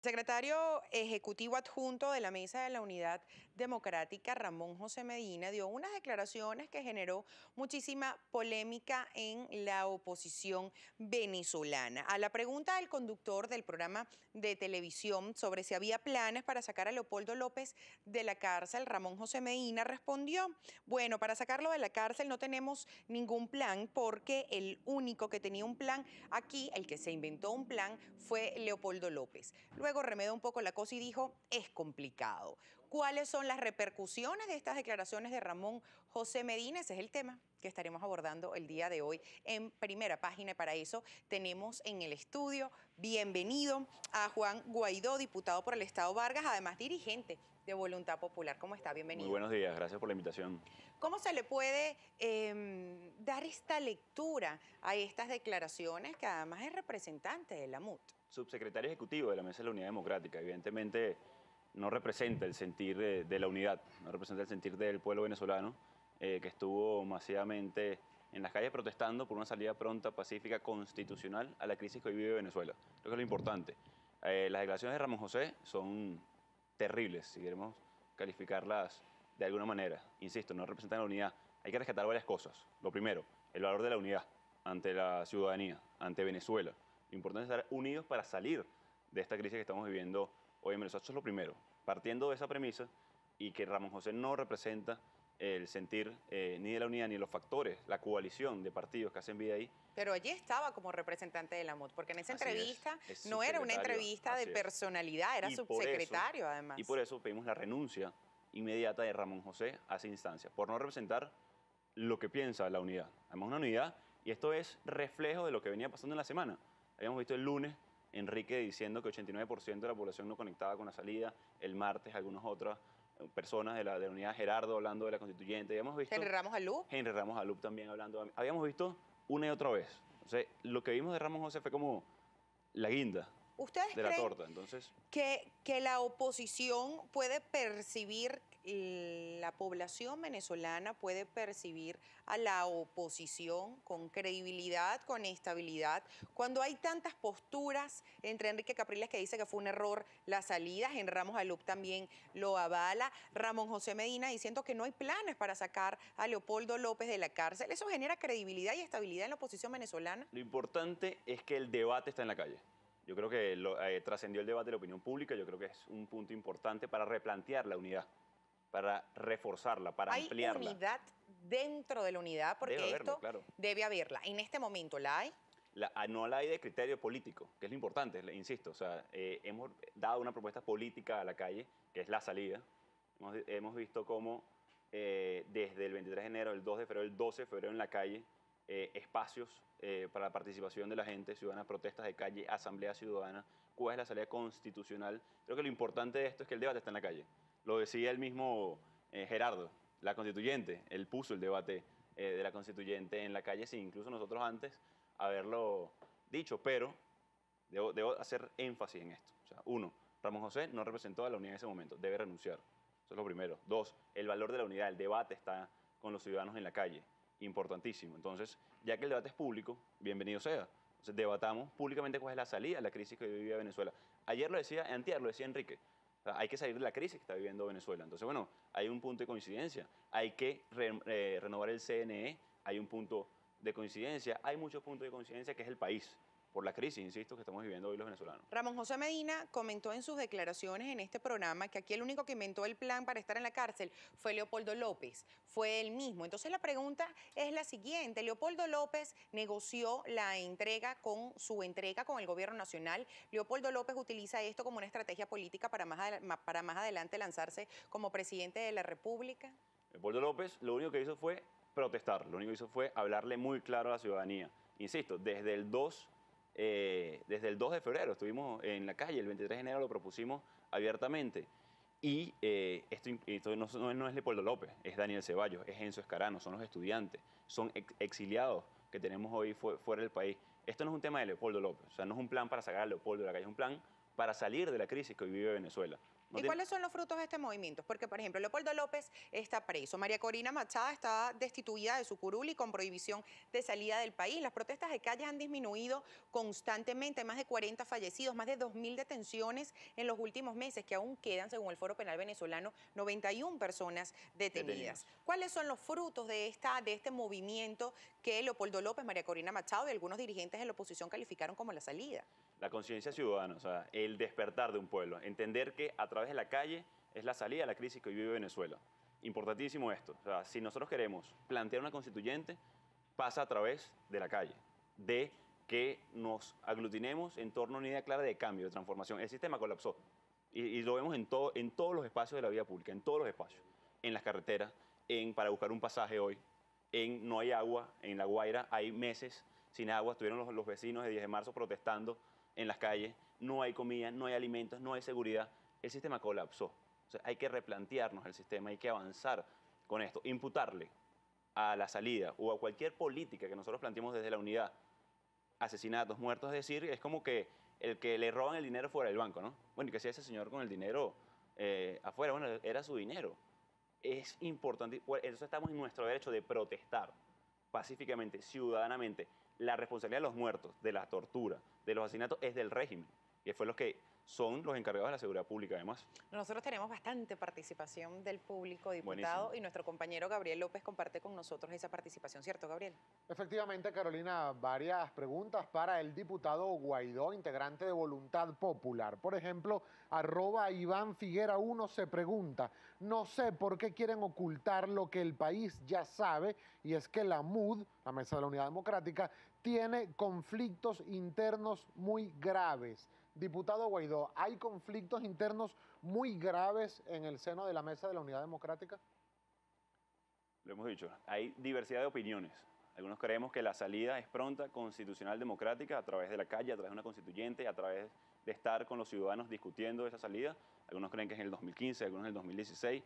Secretario Ejecutivo Adjunto de la Mesa de la Unidad Democrática, Ramón José Medina, dio unas declaraciones que generó muchísima polémica en la oposición venezolana. A la pregunta del conductor del programa de televisión sobre si había planes para sacar a Leopoldo López de la cárcel, Ramón José Medina respondió: bueno, para sacarlo de la cárcel no tenemos ningún plan, porque el único que tenía un plan aquí, el que se inventó un plan, fue Leopoldo López. Luego remedó un poco la cosa y dijo: es complicado. ¿Cuáles son las repercusiones de estas declaraciones de Ramón José Medina? Ese es el tema que estaremos abordando el día de hoy en Primera Página. Y para eso tenemos en el estudio, bienvenido a Juan Guaidó, diputado por el Estado Vargas, además dirigente de Voluntad Popular. ¿Cómo está? Bienvenido. Muy buenos días, gracias por la invitación. ¿Cómo se le puede dar esta lectura a estas declaraciones, que además es representante de la MUT? Subsecretario Ejecutivo de la Mesa de la Unidad Democrática, evidentemente no representa el sentir de la unidad, no representa el sentir del pueblo venezolano, que estuvo masivamente en las calles protestando por una salida pronta, pacífica, constitucional a la crisis que hoy vive Venezuela. Creo que es lo importante. Las declaraciones de Ramón José son terribles, si queremos calificarlas de alguna manera. Insisto, no representan la unidad. Hay que rescatar varias cosas. Lo primero, el valor de la unidad ante la ciudadanía, ante Venezuela. Lo importante es estar unidos para salir de esta crisis que estamos viviendo hoy en Venezuela. Eso es lo primero. Partiendo de esa premisa y que Ramón José no representa el sentir ni de la unidad ni de los factores, la coalición de partidos que hacen vida ahí. Pero allí estaba como representante de la MUT, porque en esa entrevista es no era una entrevista de personalidad, era subsecretario además. Y por eso pedimos la renuncia inmediata de Ramón José a esa instancia, por no representar lo que piensa la unidad. Además, una unidad, y esto es reflejo de lo que venía pasando en la semana. Habíamos visto el lunes Enrique diciendo que 89% de la población no conectaba con la salida, el martes algunas otras personas de la unidad, Gerardo hablando de la constituyente. Habíamos visto Henry Ramos Alup. Henry Ramos Alup también hablando. Habíamos visto una y otra vez. O sea, lo que vimos de Ramón José fue como la guinda ¿Ustedes de la creen torta. Entonces, que la oposición puede percibir, la población venezolana puede percibir a la oposición con credibilidad, con estabilidad, cuando hay tantas posturas entre Enrique Capriles, que dice que fue un error la salida, Henry Ramos Alup también lo avala, Ramón José Medina diciendo que no hay planes para sacar a Leopoldo López de la cárcel? ¿Eso genera credibilidad y estabilidad en la oposición venezolana? lo importante es que el debate está en la calle. Yo creo que trascendió el debate de la opinión pública. Yo creo que es un punto importante para replantear la unidad, para reforzarla, para ampliarla. ¿Hay unidad dentro de la unidad? Porque debe haberlo, esto claro. debe haberla. ¿En este momento la hay? No la hay de criterio político, que es lo importante, insisto. O sea, hemos dado una propuesta política a la calle, que es la salida. Hemos visto cómo desde el 23 de enero, el 2 de febrero, el 12 de febrero en la calle, espacios para la participación de la gente ciudadana, protestas de calle, asamblea ciudadana, cuál es la salida constitucional. Creo que lo importante de esto es que el debate está en la calle. Lo decía el mismo Gerardo, la constituyente, él puso el debate de la constituyente en la calle, sin incluso nosotros antes haberlo dicho, pero debo hacer énfasis en esto. O sea, uno, Ramón José no representó a la unidad en ese momento, debe renunciar. Eso es lo primero. Dos, el valor de la unidad, el debate está con los ciudadanos en la calle. Importantísimo. Entonces, ya que el debate es público, bienvenido sea. Entonces, debatamos públicamente cuál es la salida a la crisis que vive Venezuela. Ayer lo decía, antier lo decía Enrique, o sea, hay que salir de la crisis que está viviendo Venezuela. Entonces, bueno, hay un punto de coincidencia. Hay que renovar el CNE, hay un punto de coincidencia, hay muchos puntos de coincidencia, que es el país, por la crisis, insisto, que estamos viviendo hoy los venezolanos. Ramón José Medina comentó en sus declaraciones en este programa que aquí el único que inventó el plan para estar en la cárcel fue Leopoldo López, fue él mismo. Entonces la pregunta es la siguiente: Leopoldo López negoció su entrega con el gobierno nacional. Leopoldo López utiliza esto como una estrategia política para más adelante lanzarse como presidente de la República. Leopoldo López lo único que hizo fue protestar, lo único que hizo fue hablarle muy claro a la ciudadanía. Insisto, desde el 2 de febrero estuvimos en la calle, el 23 de enero lo propusimos abiertamente. Y esto no es Leopoldo López, es Daniel Ceballos, es Enzo Escarano, son los estudiantes, son exiliados que tenemos hoy fuera del país. Esto no es un tema de Leopoldo López, o sea, no es un plan para sacar a Leopoldo de la calle, es un plan para salir de la crisis que hoy vive Venezuela. No ¿Y tiene- cuáles son los frutos de este movimiento? Porque, por ejemplo, Leopoldo López está preso, María Corina Machado está destituida de su curul y con prohibición de salida del país. Las protestas de calles han disminuido constantemente, hay más de 40 fallecidos, más de 2.000 detenciones en los últimos meses, que aún quedan, según el Foro Penal Venezolano, 91 personas detenidas. ¿Cuáles son los frutos de este movimiento que Leopoldo López, María Corina Machado y algunos dirigentes de la oposición calificaron como la salida? La conciencia ciudadana, o sea, el despertar de un pueblo, entender que a través de la calle es la salida a la crisis que hoy vive Venezuela. Importantísimo esto, o sea, si nosotros queremos plantear una constituyente, pasa a través de la calle, de que nos aglutinemos en torno a una idea clara de cambio, de transformación. El sistema colapsó y lo vemos en todos los espacios de la vida pública, en todos los espacios, en las carreteras, para buscar un pasaje hoy, no hay agua, en La Guaira hay meses sin agua, estuvieron los vecinos de 10 de marzo protestando en las calles, no hay comida, no hay alimentos, no hay seguridad, el sistema colapsó. O sea, hay que replantearnos el sistema, hay que avanzar con esto, imputarle a la salida o a cualquier política que nosotros planteemos desde la unidad, asesinatos, muertos, es decir, es como que el que le roban el dinero fuera del banco, ¿no? Bueno, ¿y qué hacía ese señor con el dinero afuera? Bueno, era su dinero. Es importante, entonces estamos en nuestro derecho de protestar pacíficamente, ciudadanamente. La responsabilidad de los muertos, de la tortura, de los asesinatos es del régimen, que fue los que son los encargados de la seguridad pública además. Nosotros tenemos bastante participación del público, diputado, Buenísimo. y nuestro compañero Gabriel López comparte con nosotros esa participación, ¿cierto, Gabriel? Efectivamente, Carolina, varias preguntas para el diputado Guaidó, integrante de Voluntad Popular. Por ejemplo, @Iván Figuera 1 se pregunta, no sé por qué quieren ocultar lo que el país ya sabe, y es que la MUD, la Mesa de la Unidad Democrática, tiene conflictos internos muy graves. Diputado Guaidó, ¿hay conflictos internos muy graves en el seno de la Mesa de la Unidad Democrática? Lo hemos dicho, hay diversidad de opiniones. Algunos creemos que la salida es pronta, constitucional, democrática, a través de la calle, a través de una constituyente, a través de estar con los ciudadanos discutiendo esa salida. Algunos creen que es en el 2015, algunos en el 2016.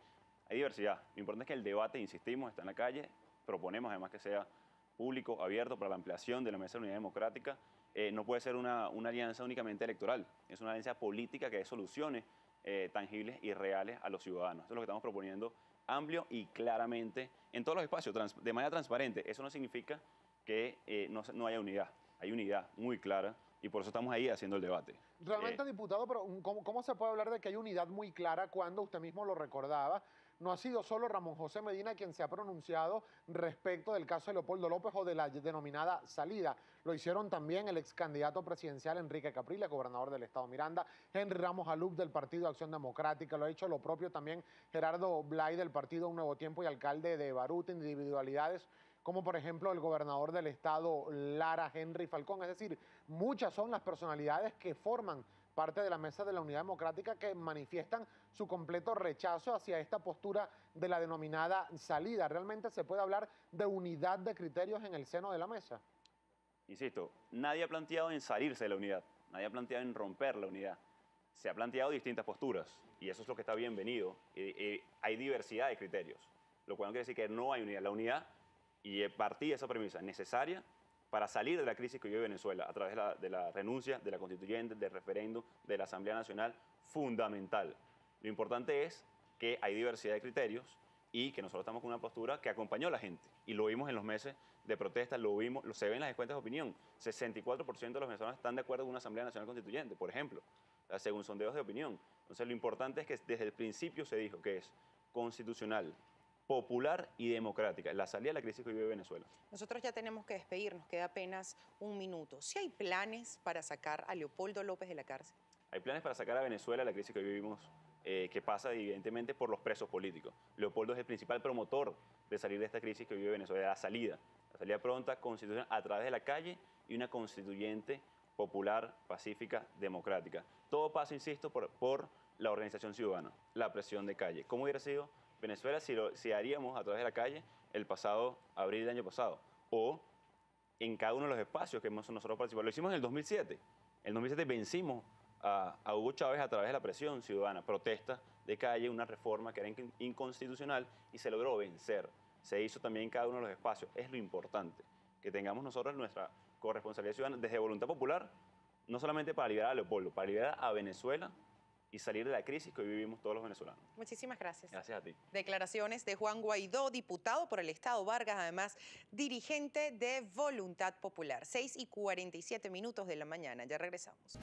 Hay diversidad. Lo importante es que el debate, insistimos, está en la calle. Proponemos además que sea público, abierto para la ampliación de la Mesa de la Unidad Democrática. No puede ser una alianza únicamente electoral, es una alianza política que dé soluciones tangibles y reales a los ciudadanos. Eso es lo que estamos proponiendo amplio y claramente en todos los espacios, de manera transparente. Eso no significa que no haya unidad, hay unidad muy clara y por eso estamos ahí haciendo el debate. Realmente, diputado, pero ¿cómo se puede hablar de que hay unidad muy clara cuando usted mismo lo recordaba? No ha sido solo Ramón José Medina quien se ha pronunciado respecto del caso de Leopoldo López o de la denominada salida. Lo hicieron también el ex candidato presidencial Enrique Capriles, gobernador del estado Miranda, Henry Ramos Alup del Partido Acción Democrática, lo ha hecho lo propio también Gerardo Blay del Partido Un Nuevo Tiempo y alcalde de Baruta, individualidades como por ejemplo el gobernador del estado Lara, Henry Falcón. Es decir, muchas son las personalidades que forman parte de la Mesa de la Unidad Democrática que manifiestan su completo rechazo hacia esta postura de la denominada salida. ¿Realmente se puede hablar de unidad de criterios en el seno de la mesa? Insisto, nadie ha planteado en salirse de la unidad, nadie ha planteado en romper la unidad. Se ha planteado distintas posturas y eso es lo que está bienvenido. Hay diversidad de criterios, lo cual no quiere decir que no hay unidad. La unidad, y partí de esa premisa, necesaria para salir de la crisis que vive Venezuela a través de la renuncia, de la constituyente, del referéndum, de la Asamblea Nacional, fundamental. Lo importante es que hay diversidad de criterios y que nosotros estamos con una postura que acompañó a la gente. Y lo vimos en los meses de protesta, se ve en las encuestas de opinión. 64% de los venezolanos están de acuerdo con una Asamblea Nacional Constituyente, por ejemplo, según sondeos de opinión. Entonces lo importante es que desde el principio se dijo que es constitucional, popular y democrática, la salida de la crisis que vive Venezuela. Nosotros ya tenemos que despedirnos, queda apenas un minuto. ¿Sí hay planes para sacar a Leopoldo López de la cárcel? Hay planes para sacar a Venezuela de la crisis que hoy vivimos, que pasa evidentemente por los presos políticos. Leopoldo es el principal promotor de salir de esta crisis que vive Venezuela, de la salida pronta, constitucional, a través de la calle y una constituyente popular, pacífica, democrática. Todo pasa, insisto, por la organización ciudadana, la presión de calle. ¿Cómo hubiera sido Venezuela si haríamos a través de la calle el pasado abril del año pasado? O en cada uno de los espacios que nosotros participamos. Lo hicimos en el 2007. En el 2007 vencimos a Hugo Chávez a través de la presión ciudadana, protesta de calle, una reforma que era inconstitucional y se logró vencer. Se hizo también en cada uno de los espacios. Es lo importante, que tengamos nosotros nuestra corresponsabilidad ciudadana desde Voluntad Popular, no solamente para liberar a Leopoldo, para liberar a Venezuela y salir de la crisis que hoy vivimos todos los venezolanos. Muchísimas gracias. Gracias a ti. Declaraciones de Juan Guaidó, diputado por el Estado Vargas, además dirigente de Voluntad Popular. 6:47 de la mañana. Ya regresamos.